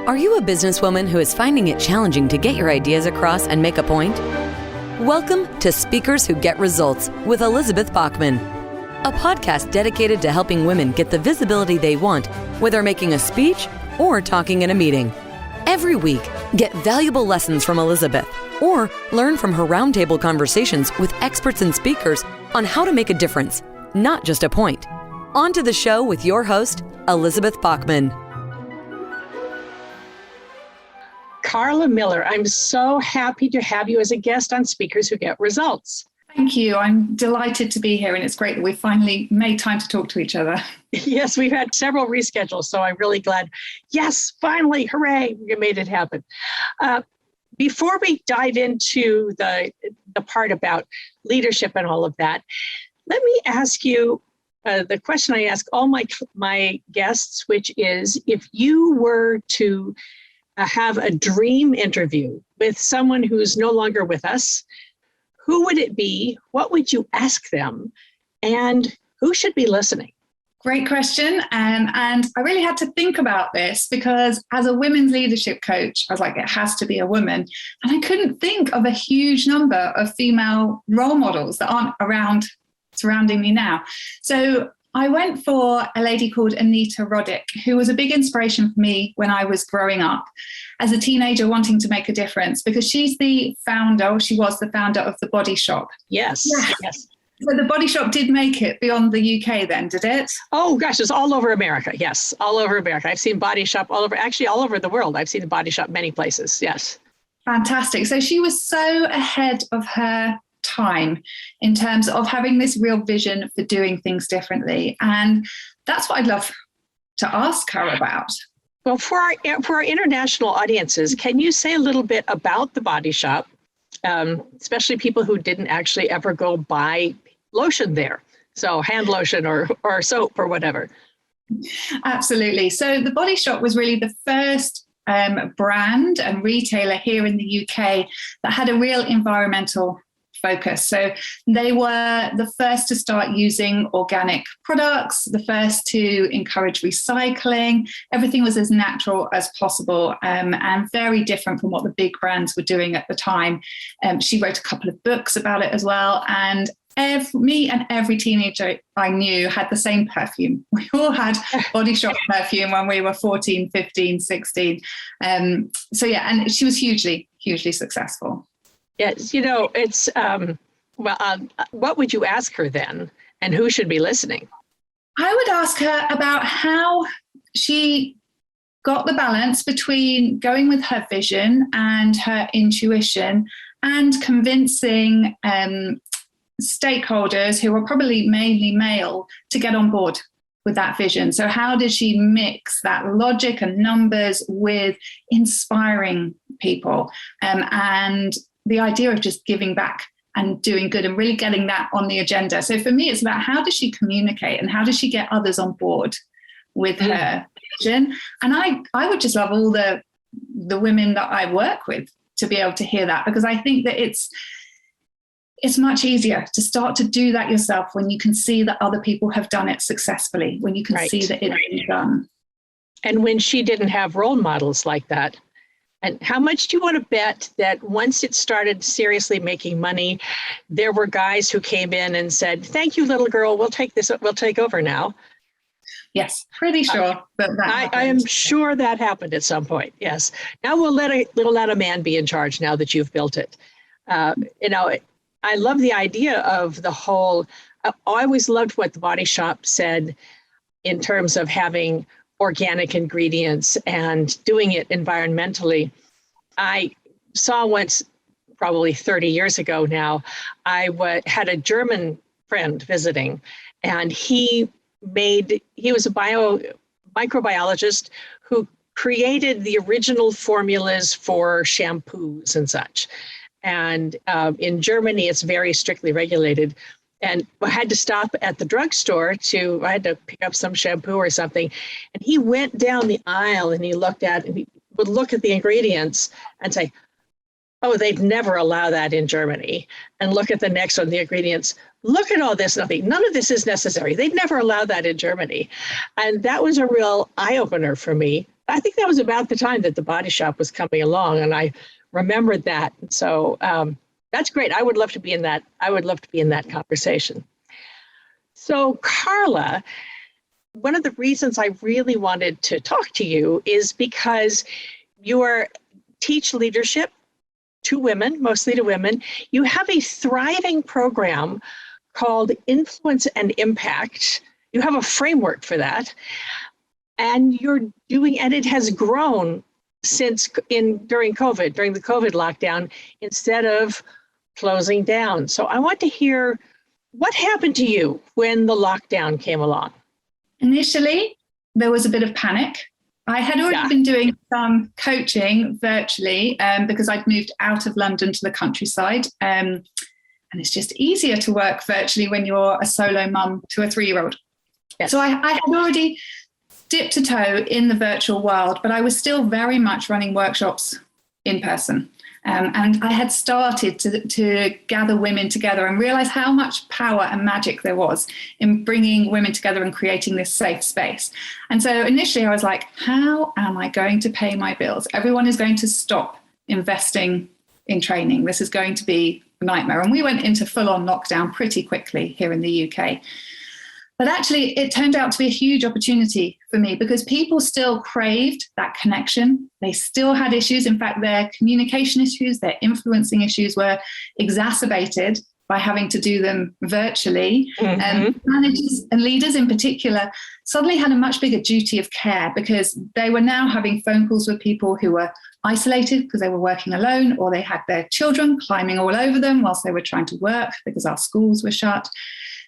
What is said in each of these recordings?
Are you a businesswoman who is finding it challenging to get your ideas across and make a point? Welcome to Speakers Who Get Results with Elizabeth Bachman, a podcast dedicated to helping women get the visibility they want, whether making a speech or talking in a meeting. Every week, get valuable lessons from Elizabeth or learn from her roundtable conversations with experts and speakers on how to make a difference, not just a point. On to the show with your host, Elizabeth Bachman. Carla Miller, I'm so happy to have you as a guest on Speakers Who Get Results. Thank you. I'm delighted to be here, and it's great that we finally made time to talk to each other. Yes, we've had several reschedules, so I'm really glad. Yes, finally, hooray, you made it happen. Before we dive into the part about leadership and all of that, let me ask you the question I ask all my guests, which is, if you were to have a dream interview with someone who's no longer with us, who would it be? What would you ask them? And who should be listening? Great question. And I really had to think about this because as a women's leadership coach, I was like, it has to be a woman. And I couldn't think of a huge number of female role models that aren't around surrounding me now. So I went for a lady called Anita Roddick, who was a big inspiration for me when I was growing up as a teenager wanting to make a difference, because she's the founder, or she was the founder of The Body Shop. Yes. So The Body Shop did make it beyond the UK then, did it? Oh gosh, it's all over America. Yes, all over America. I've seen Body Shop all over the world. I've seen the Body Shop many places. Yes. Fantastic. So she was so ahead of her time in terms of having this real vision for doing things differently. And that's what I'd love to ask her about. Well, for our international audiences, can you say a little bit about the Body Shop, especially people who didn't actually ever go buy lotion there? So hand lotion or soap or whatever. Absolutely. So the Body Shop was really the first brand and retailer here in the UK that had a real environmental focus. So they were the first to start using organic products, the first to encourage recycling. Everything was as natural as possible, and very different from what the big brands were doing at the time. She wrote a couple of books about it as well. And me and every teenager I knew had the same perfume. We all had Body Shop perfume when we were 14, 15, 16. And she was hugely, hugely successful. Yes, it's, what would you ask her then? And who should be listening? I would ask her about how she got the balance between going with her vision and her intuition and convincing stakeholders who were probably mainly male to get on board with that vision. So how did she mix that logic and numbers with inspiring people and the idea of just giving back and doing good and really getting that on the agenda? So for me, it's about how does she communicate and how does she get others on board with her vision? And I would just love all the women that I work with to be able to hear that, because I think that it's much easier to start to do that yourself when you can see that other people have done it successfully, when you can see that it's been done. And when she didn't have role models like that. And how much do you want to bet that once it started seriously making money, there were guys who came in and said, "Thank you, little girl, we'll take over now"? Yes, pretty sure that I am sure that happened at some point. Yes. Now we'll let a man be in charge now that you've built it. I love the idea of the whole. I always loved what the Body Shop said in terms of having organic ingredients and doing it environmentally. I saw once, probably 30 years ago now, I had a German friend visiting, and he was a microbiologist who created the original formulas for shampoos and such. And in Germany, it's very strictly regulated. And I had to stop at the drugstore I had to pick up some shampoo or something. And he went down the aisle and he would look at the ingredients and say, "Oh, they'd never allow that in Germany." And look at the next one, the ingredients. "Look at all this, none of this is necessary. They'd never allow that in Germany." And that was a real eye opener for me, I think that was about the time that the Body Shop was coming along, and I remembered that. So that's great. I would love to be in that. I would love to be in that conversation. So Carla, one of the reasons I really wanted to talk to you is because you teach leadership to women, mostly to women. You have a thriving program called Influence and Impact. You have a framework for that. And it has grown since during the COVID lockdown, instead of closing down. So I want to hear what happened to you when the lockdown came along. Initially, there was a bit of panic. I had already been doing some coaching virtually because I'd moved out of London to the countryside. And it's just easier to work virtually when you're a solo mum to a 3-year-old. Yes. So I had already dipped a toe in the virtual world, but I was still very much running workshops in person. And I had started to gather women together and realize how much power and magic there was in bringing women together and creating this safe space. And so initially I was like, how am I going to pay my bills? Everyone is going to stop investing in training. This is going to be a nightmare. And we went into full-on lockdown pretty quickly here in the UK. But actually, it turned out to be a huge opportunity for me because people still craved that connection. They still had issues. In fact, their communication issues, their influencing issues were exacerbated by having to do them virtually. Mm-hmm. Managers and leaders in particular suddenly had a much bigger duty of care because they were now having phone calls with people who were isolated because they were working alone, or they had their children climbing all over them whilst they were trying to work because our schools were shut.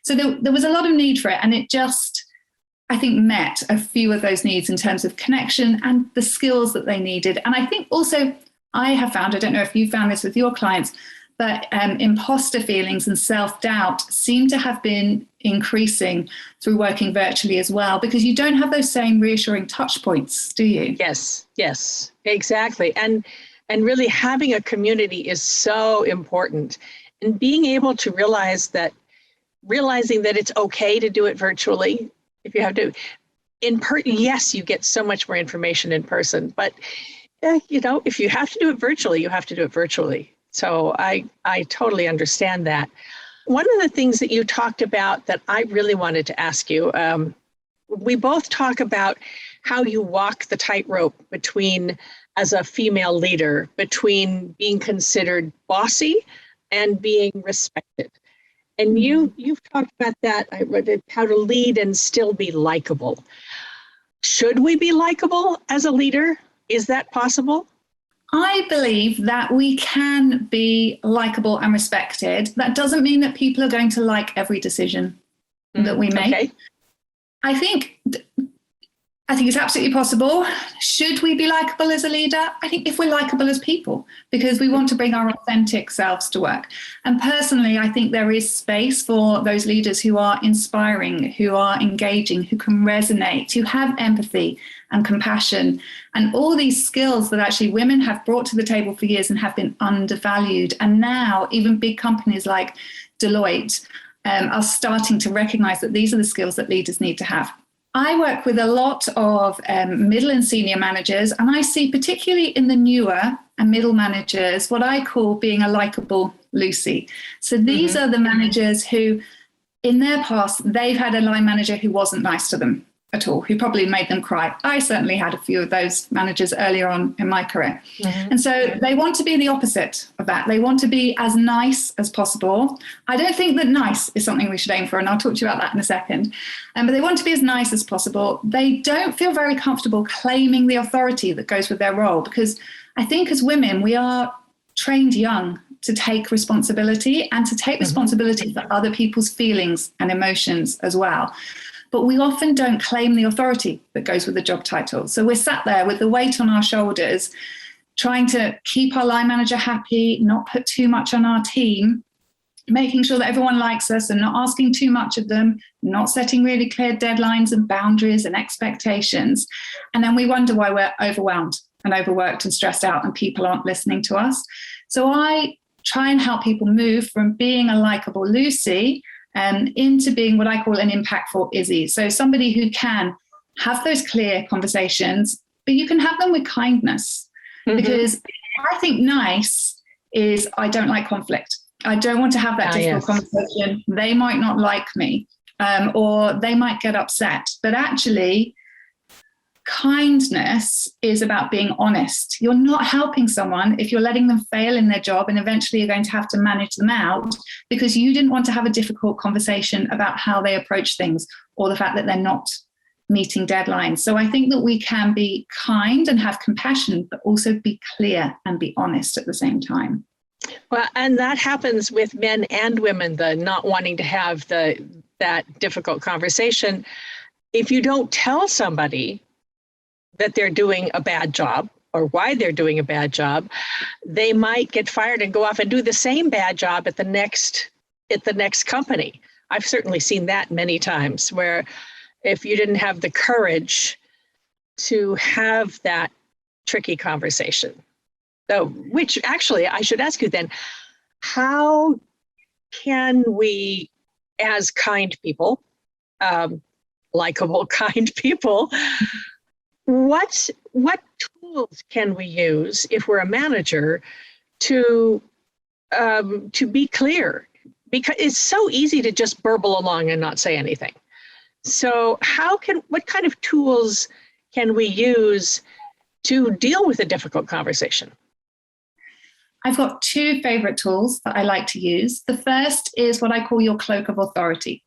So there was a lot of need for it. And it just, I think, met a few of those needs in terms of connection and the skills that they needed. And I think also I have found, I don't know if you found this with your clients, but imposter feelings and self-doubt seem to have been increasing through working virtually as well, because you don't have those same reassuring touch points, do you? Yes, exactly. And really having a community is so important. And being able to realizing that it's okay to do it virtually. If you have to, yes, you get so much more information in person, but if you have to do it virtually, you have to do it virtually. So I totally understand that. One of the things that you talked about that I really wanted to ask you, we both talk about how you walk the tightrope between, as a female leader, between being considered bossy and being respected. And you've talked about that. I read it, how to lead and still be likable. Should we be likable as a leader? Is that possible? I believe that we can be likable and respected. That doesn't mean that people are going to like every decision that we make. Okay. I think it's absolutely possible. Should we be likable as a leader? I think if we're likable as people, because we want to bring our authentic selves to work. And personally, I think there is space for those leaders who are inspiring, who are engaging, who can resonate, who have empathy and compassion, and all these skills that actually women have brought to the table for years and have been undervalued. And now even big companies like Deloitte are starting to recognize that these are the skills that leaders need to have. I work with a lot of middle and senior managers, and I see particularly in the newer and middle managers what I call being a likable Lucy. So these are the managers who, in their past, they've had a line manager who wasn't nice to them at all, who probably made them cry. I certainly had a few of those managers earlier on in my career. And so they want to be the opposite of that. They want to be as nice as possible. I don't think that nice is something we should aim for, and I'll talk to you about that in a second. But they want to be as nice as possible. They don't feel very comfortable claiming the authority that goes with their role, because I think as women, we are trained young to take responsibility and to take responsibility for other people's feelings and emotions as well. But we often don't claim the authority that goes with the job title. So we're sat there with the weight on our shoulders, trying to keep our line manager happy, not put too much on our team, making sure that everyone likes us and not asking too much of them, not setting really clear deadlines and boundaries and expectations. And then we wonder why we're overwhelmed and overworked and stressed out and people aren't listening to us. So I try and help people move from being a likable Lucy into being what I call an impactful Izzy. So somebody who can have those clear conversations, but you can have them with kindness. Because I think nice is, I don't like conflict. I don't want to have that difficult conversation. They might not like me, or they might get upset. But actually, kindness is about being honest. You're not helping someone if you're letting them fail in their job, and eventually you're going to have to manage them out because you didn't want to have a difficult conversation about how they approach things, or the fact that they're not meeting deadlines. So I think that we can be kind and have compassion, but also be clear and be honest at the same time. Well, and that happens with men and women, the not wanting to have that difficult conversation. If you don't tell somebody that they're doing a bad job or why they're doing a bad job, they might get fired and go off and do the same bad job at the next company. I've certainly seen that many times, where if you didn't have the courage to have that tricky conversation. So, which actually I should ask you then, how can we, as kind people, likable, kind people, what tools can we use if we're a manager to be clear? Because it's so easy to just burble along and not say anything. So what kind of tools can we use to deal with a difficult conversation? I've got two favorite tools that I like to use. The first is what I call your Cloak of Authority.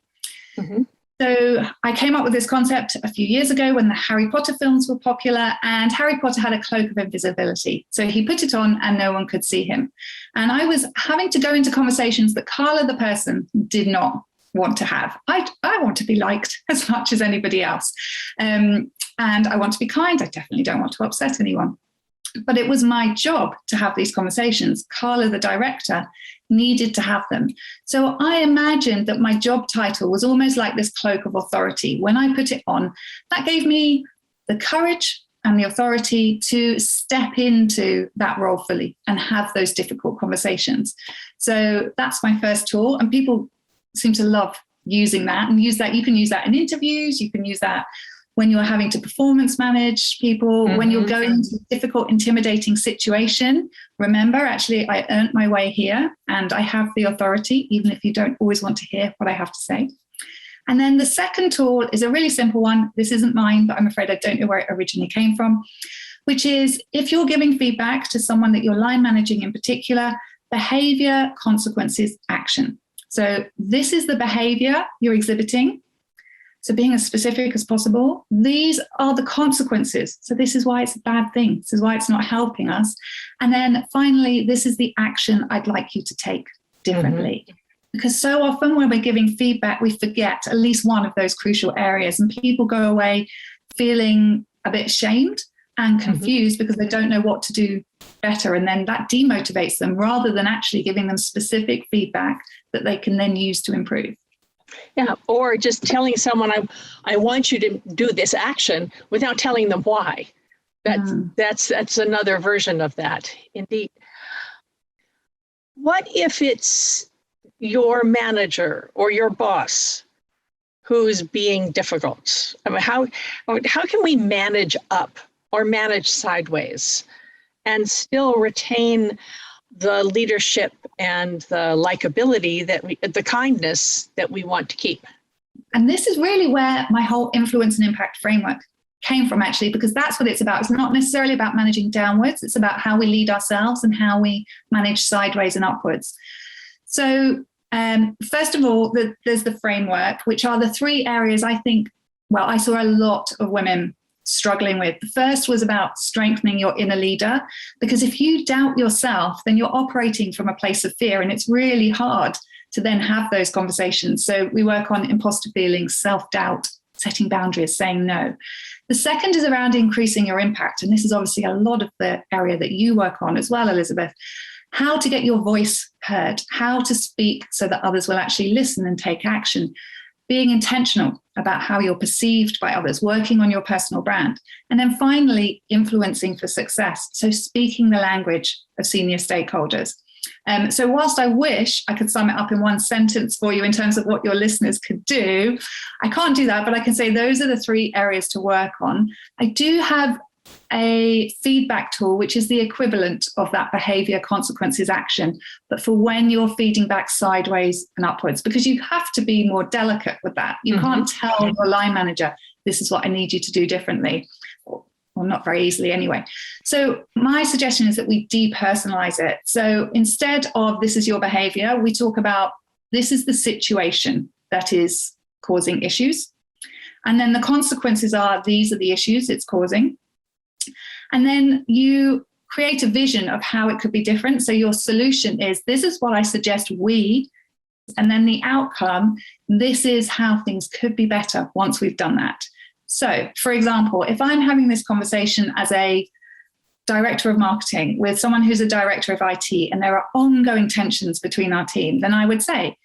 So I came up with this concept a few years ago when the Harry Potter films were popular, and Harry Potter had a cloak of invisibility. So he put it on and no one could see him. And I was having to go into conversations that Carla, the person, did not want to have. I want to be liked as much as anybody else. And I want to be kind. I definitely don't want to upset anyone. But it was my job to have these conversations. Carla, the director, needed to have them. So I imagined that my job title was almost like this Cloak of Authority. When I put it on, that gave me the courage and the authority to step into that role fully and have those difficult conversations. So that's my first tool. And people seem to love using that, and use that. You can use that in interviews. You can use that when you're having to performance manage people, when you're going into a difficult, intimidating situation. Remember, actually, I earned my way here and I have the authority, even if you don't always want to hear what I have to say. And then the second tool is a really simple one. This isn't mine, but I'm afraid I don't know where it originally came from, which is if you're giving feedback to someone that you're line managing in particular, behavior, consequences, action. So this is the behavior you're exhibiting. So being as specific as possible, these are the consequences. So this is why it's a bad thing. This is why it's not helping us. And then finally, this is the action I'd like you to take differently. Because so often when we're giving feedback, we forget at least one of those crucial areas, and people go away feeling a bit shamed and confused because they don't know what to do better. And then that demotivates them rather than actually giving them specific feedback that they can then use to improve. Yeah, or just telling someone, I want you to do this action without telling them why. That's another version of that, indeed. What if it's your manager or your boss who's being difficult? I mean, how can we manage up or manage sideways and still retain the leadership and the likability the kindness that we want to keep? And this is really where my whole influence and impact framework came from, actually, because that's what it's about. It's not necessarily about managing downwards. It's about how we lead ourselves and how we manage sideways and upwards. So first of all, there's the framework, which are the three areas I think, I saw a lot of women struggling with. The first was about strengthening your inner leader, because if you doubt yourself, then you're operating from a place of fear, and it's really hard to then have those conversations. So we work on imposter feelings, self-doubt, setting boundaries, saying no. The second is around increasing your impact, and this is obviously a lot of the area that you work on as well, Elizabeth. How to get your voice heard, how to speak so that others will actually listen and take action. Being intentional about how you're perceived by others, working on your personal brand. And then finally, influencing for success. So speaking the language of senior stakeholders. So whilst I wish I could sum it up in one sentence for you in terms of what your listeners could do, I can't do that, but I can say those are the three areas to work on. I do have a feedback tool, which is the equivalent of that behavior, consequences, action, but for when you're feeding back sideways and upwards, because you have to be more delicate with that. You can't tell your line manager, this is what I need you to do differently, or not very easily anyway. So my suggestion is that we depersonalize it. So instead of this is your behavior, we talk about this is the situation that is causing issues. And then the consequences are these are the issues it's causing. And then you create a vision of how it could be different. So your solution is this is what I suggest we, and then the outcome, this is how things could be better once we've done that. So, for example, if I'm having this conversation as a director of marketing with someone who's a director of IT, and there are ongoing tensions between our team, then I would say,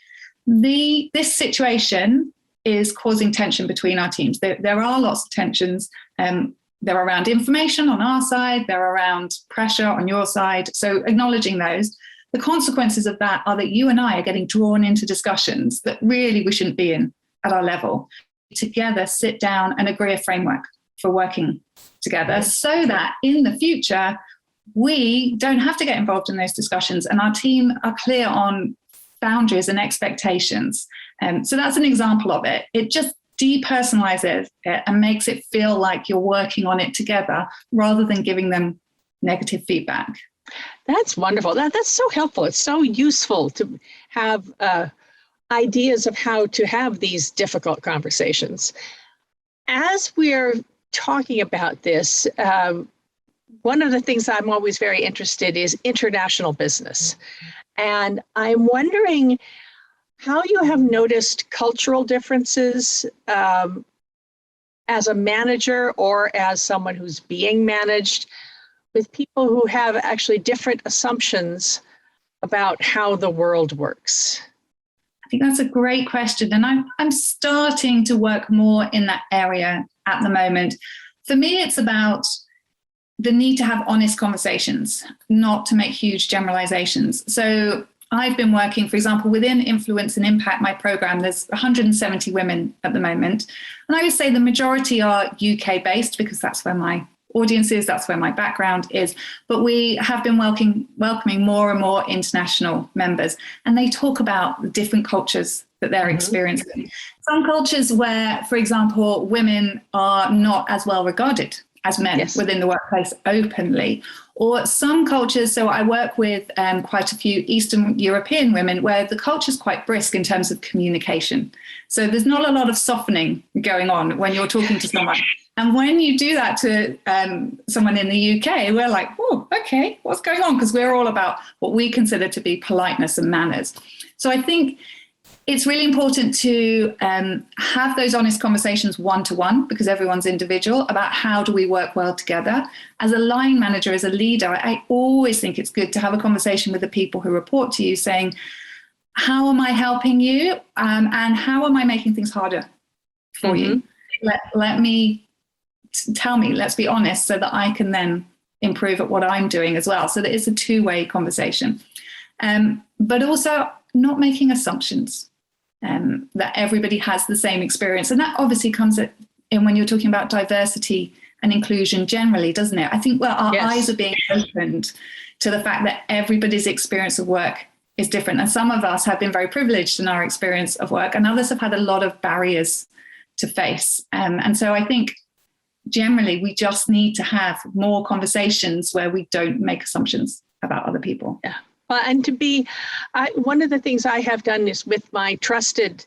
this situation is causing tension between our teams. There are lots of tensions. They're around information on our side, they're around pressure on your side. So acknowledging those. The consequences of that are that you and I are getting drawn into discussions that really we shouldn't be in at our level. Together, sit down and agree a framework for working together so that in the future, we don't have to get involved in those discussions and our team are clear on boundaries and expectations. So that's an example of it. It just depersonalizes it and makes it feel like you're working on it together rather than giving them negative feedback. That's wonderful. That's so helpful. It's so useful to have ideas of how to have these difficult conversations. As we're talking about this, one of the things I'm always very interested in is international business. And I'm wondering how you have noticed cultural differences as a manager or as someone who's being managed with people who have actually different assumptions about how the world works. I think that's a great question. And I'm starting to work more in that area at the moment. For me, it's about the need to have honest conversations, not to make huge generalizations. So I've been working, for example, within Influence and Impact, my program, there's 170 women at the moment. And I would say the majority are UK based because that's where my audience is, that's where my background is. But we have been welcoming more and more international members. And they talk about the different cultures that they're experiencing. Some cultures where, for example, women are not as well regarded as men within the workplace openly, or some cultures. So I work with quite a few Eastern European women where the culture is quite brisk in terms of communication. So there's not a lot of softening going on when you're talking to someone. And when you do that to someone in the UK, we're like, oh, okay, what's going on? Because we're all about what we consider to be politeness and manners. So I think it's really important to have those honest conversations one-to-one because everyone's individual about how do we work well together. As a line manager, as a leader, I always think it's good to have a conversation with the people who report to you saying, how am I helping you? And how am I making things harder for you? Tell me, let's be honest, so that I can then improve at what I'm doing as well. So that it's a two-way conversation. But also not making assumptions that everybody has the same experience. And that obviously comes in when you're talking about diversity and inclusion generally, doesn't it? I think, well, our eyes are being opened to the fact that everybody's experience of work is different. And some of us have been very privileged in our experience of work, and others have had a lot of barriers to face. And so I think generally we just need to have more conversations where we don't make assumptions about other people. Yeah. And one of the things I have done is with my trusted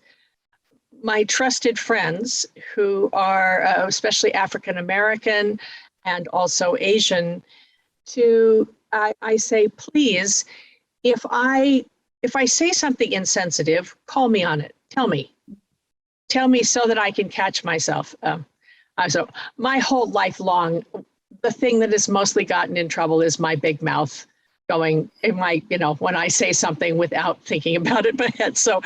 friends who are especially African American and also Asian, I say, please, if I say something insensitive, call me on it. Tell me so that I can catch myself. So my whole life long, the thing that has mostly gotten in trouble is my big mouth going in my, when I say something without thinking about it in my head. So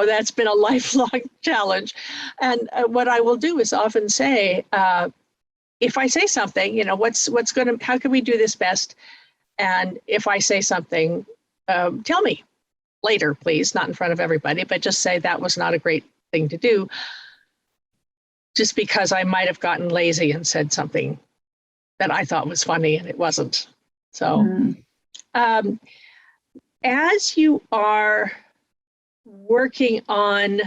that's been a lifelong challenge. And what I will do is often say, if I say something, how can we do this best? And if I say something, tell me later, please, not in front of everybody, but just say that was not a great thing to do. Just because I might have gotten lazy and said something that I thought was funny and it wasn't. So as you are working on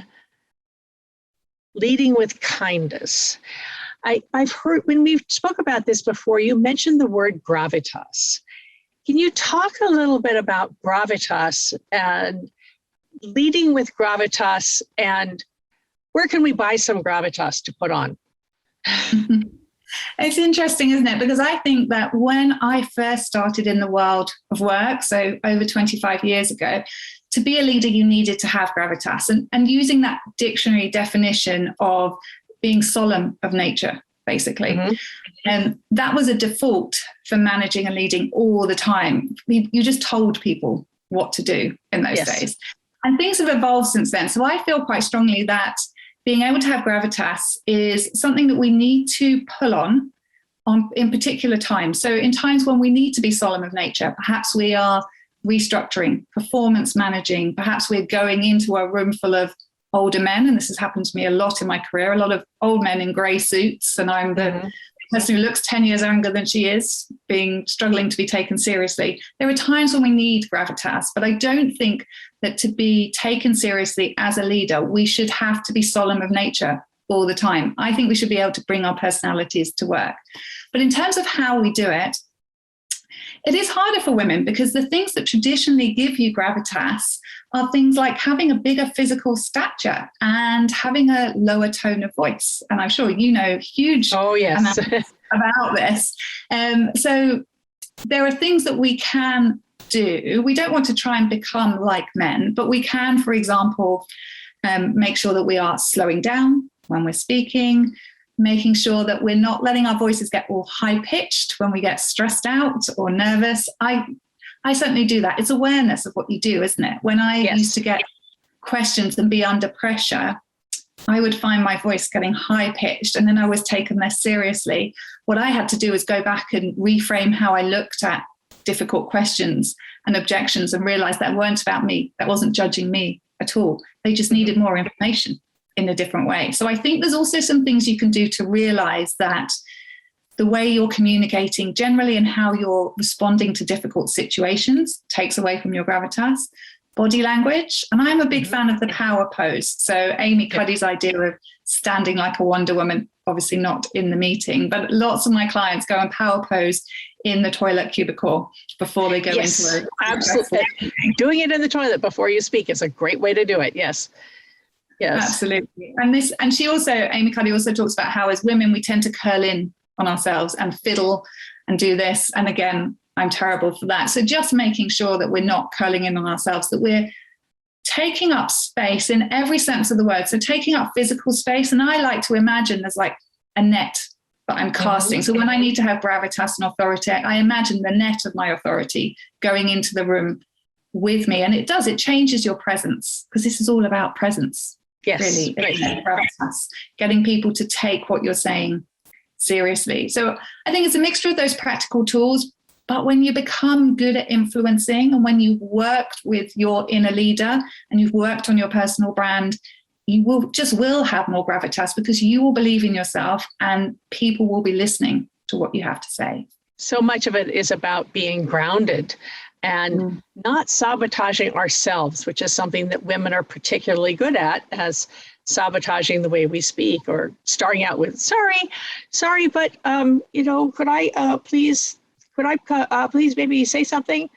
leading with kindness, I've heard, when we've spoke about this before, you mentioned the word gravitas. Can you talk a little bit about gravitas and leading with gravitas, and where can we buy some gravitas to put on? It's interesting, isn't it? Because I think that when I first started in the world of work, so over 25 years ago, to be a leader, you needed to have gravitas. And using that dictionary definition of being solemn of nature, basically. And that was a default for managing and leading all the time. You just told people what to do in those days. And things have evolved since then. So I feel quite strongly that being able to have gravitas is something that we need to pull on in particular times. So in times when we need to be solemn of nature, perhaps we are restructuring, performance managing, perhaps we're going into a room full of older men, and this has happened to me a lot in my career, a lot of old men in grey suits, and I'm the person who looks 10 years younger than she is, struggling to be taken seriously. There are times when we need gravitas, but I don't think that to be taken seriously as a leader, we should have to be solemn of nature all the time. I think we should be able to bring our personalities to work. But in terms of how we do it, it is harder for women because the things that traditionally give you gravitas are things like having a bigger physical stature and having a lower tone of voice. And I'm sure you know huge amounts about this. So there are things that we can do. We don't want to try and become like men, but we can, for example, make sure that we are slowing down when we're speaking, making sure that we're not letting our voices get all high-pitched when we get stressed out or nervous. I certainly do that. It's awareness of what you do, isn't it? When I used to get questions and be under pressure, I would find my voice getting high-pitched and then I was taken less seriously. What I had to do was go back and reframe how I looked at difficult questions and objections and realize that weren't about me. That wasn't judging me at all. They just needed more information in a different way. So I think there's also some things you can do to realize that the way you're communicating generally and how you're responding to difficult situations takes away from your gravitas. Body language. And I'm a big fan of the power pose. So Amy Cuddy's idea of standing like a Wonder Woman, obviously not in the meeting, but lots of my clients go and power pose in the toilet cubicle before they go into absolutely. Doing it in the toilet before you speak is a great way to do it. Yes. Absolutely. And she also, Amy Cuddy also talks about how as women, we tend to curl in on ourselves and fiddle and do this. And again, I'm terrible for that. So just making sure that we're not curling in on ourselves, that we're taking up space in every sense of the word. So taking up physical space. And I like to imagine there's like a net that I'm casting. So when I need to have gravitas and authority, I imagine the net of my authority going into the room with me. And it changes your presence, because this is all about presence. Really, gravitas, getting people to take what you're saying seriously. So I think it's a mixture of those practical tools, but when you become good at influencing and when you've worked with your inner leader and you've worked on your personal brand, you will have more gravitas because you will believe in yourself and people will be listening to what you have to say. So much of it is about being grounded and not sabotaging ourselves, which is something that women are particularly good at, as sabotaging the way we speak or starting out with, sorry, but, could I please maybe say something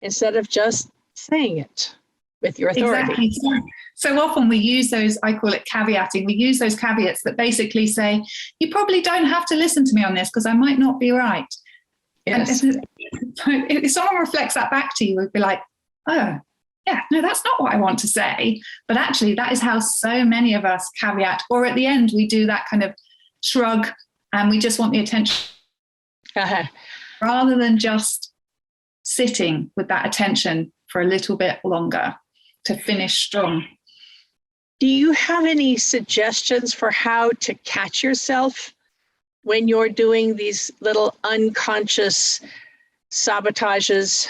instead of just saying it with your authority. Exactly. So often we use those, I call it caveating. We use those caveats that basically say, you probably don't have to listen to me on this because I might not be right. Yes. And if someone reflects that back to you, we'd be like, oh, yeah, no, that's not what I want to say. But actually, that is how so many of us caveat. Or at the end, we do that kind of shrug and we just want the attention. Rather than just sitting with that attention for a little bit longer to finish strong. Do you have any suggestions for how to catch yourself when you're doing these little unconscious sabotages?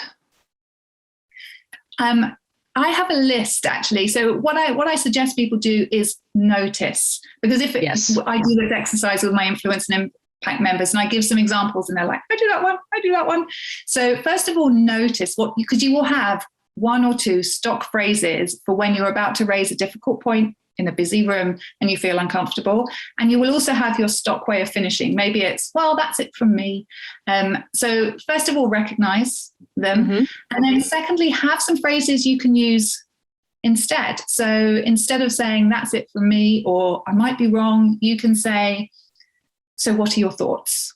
I have a list, actually. So what I suggest people do is notice, because I do this exercise with my influence and pack members, and I give some examples and they're like, I do that one. So first of all, notice because you will have one or two stock phrases for when you're about to raise a difficult point in a busy room and you feel uncomfortable. And you will also have your stock way of finishing. Maybe it's, well, that's it from me. So first of all, recognize them. Mm-hmm. And then secondly, have some phrases you can use instead. So instead of saying, that's it from me, or I might be wrong, you can say, so what are your thoughts?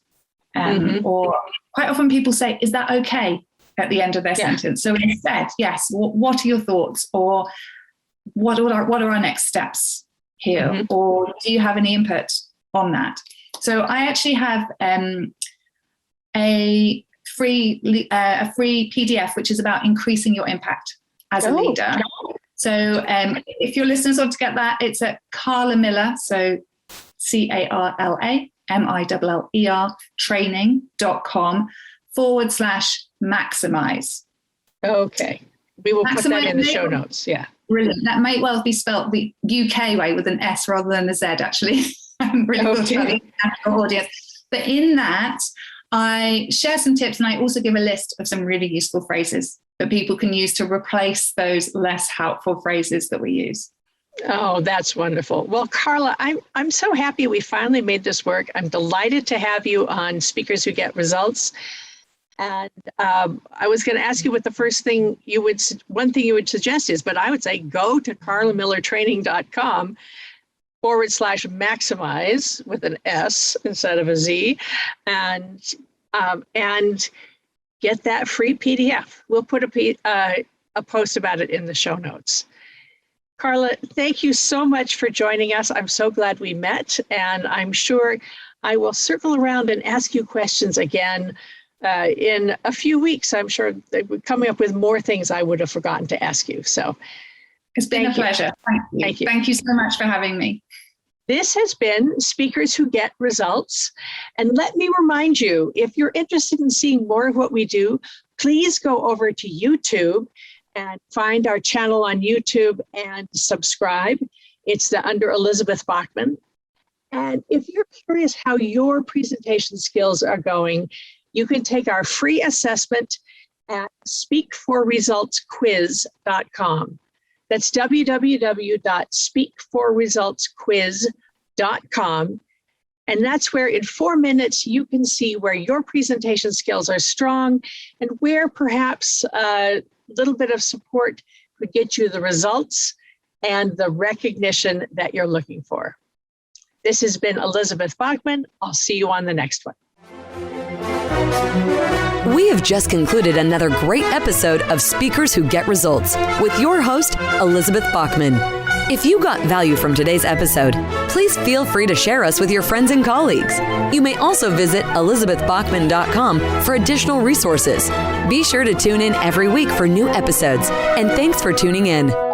Or quite often people say, is that okay? At the end of their sentence. So instead, yes, what are your thoughts? Or what are our next steps here? Or do you have any input on that? So I actually have a free PDF, which is about increasing your impact as a leader. So if your listeners want to get that, it's at Carla Miller, so CarlaMiller training.com/maximize. Okay. We will put that in the show notes. Yeah. Brilliant. That might well be spelled the UK way with an S rather than a Z, actually. I'm really thought about the international audience. But in that, I share some tips, and I also give a list of some really useful phrases that people can use to replace those less helpful phrases that we use. Oh, that's wonderful. Well, Carla, I'm so happy we finally made this work. I'm delighted to have you on Speakers Who Get Results. And I was going to ask you what the first thing one thing you would suggest is, but I would say go to carlamillertraining.com/maximize with an S instead of a Z, and get that free PDF. We'll put a post about it in the show notes. Carla, thank you so much for joining us. I'm so glad we met, and I'm sure I will circle around and ask you questions again in a few weeks. I'm sure they would coming up with more things I would have forgotten to ask you. So it's been a pleasure. Thank you. Thank you so much for having me. This has been Speakers Who Get Results. And let me remind you, if you're interested in seeing more of what we do, please go over to YouTube and find our channel on YouTube and subscribe. It's under Elizabeth Bachman. And if you're curious how your presentation skills are going, you can take our free assessment at speakforresultsquiz.com. That's www.speakforresultsquiz.com. And that's where in 4 minutes, you can see where your presentation skills are strong and where perhaps a little bit of support could get you the results and the recognition that you're looking for. This has been Elizabeth Bachman. I'll see you on the next one. We have just concluded another great episode of Speakers Who Get Results with your host, Elizabeth Bachman. If you got value from today's episode, please feel free to share us with your friends and colleagues. You may also visit elizabethbachman.com for additional resources. Be sure to tune in every week for new episodes, and thanks for tuning in.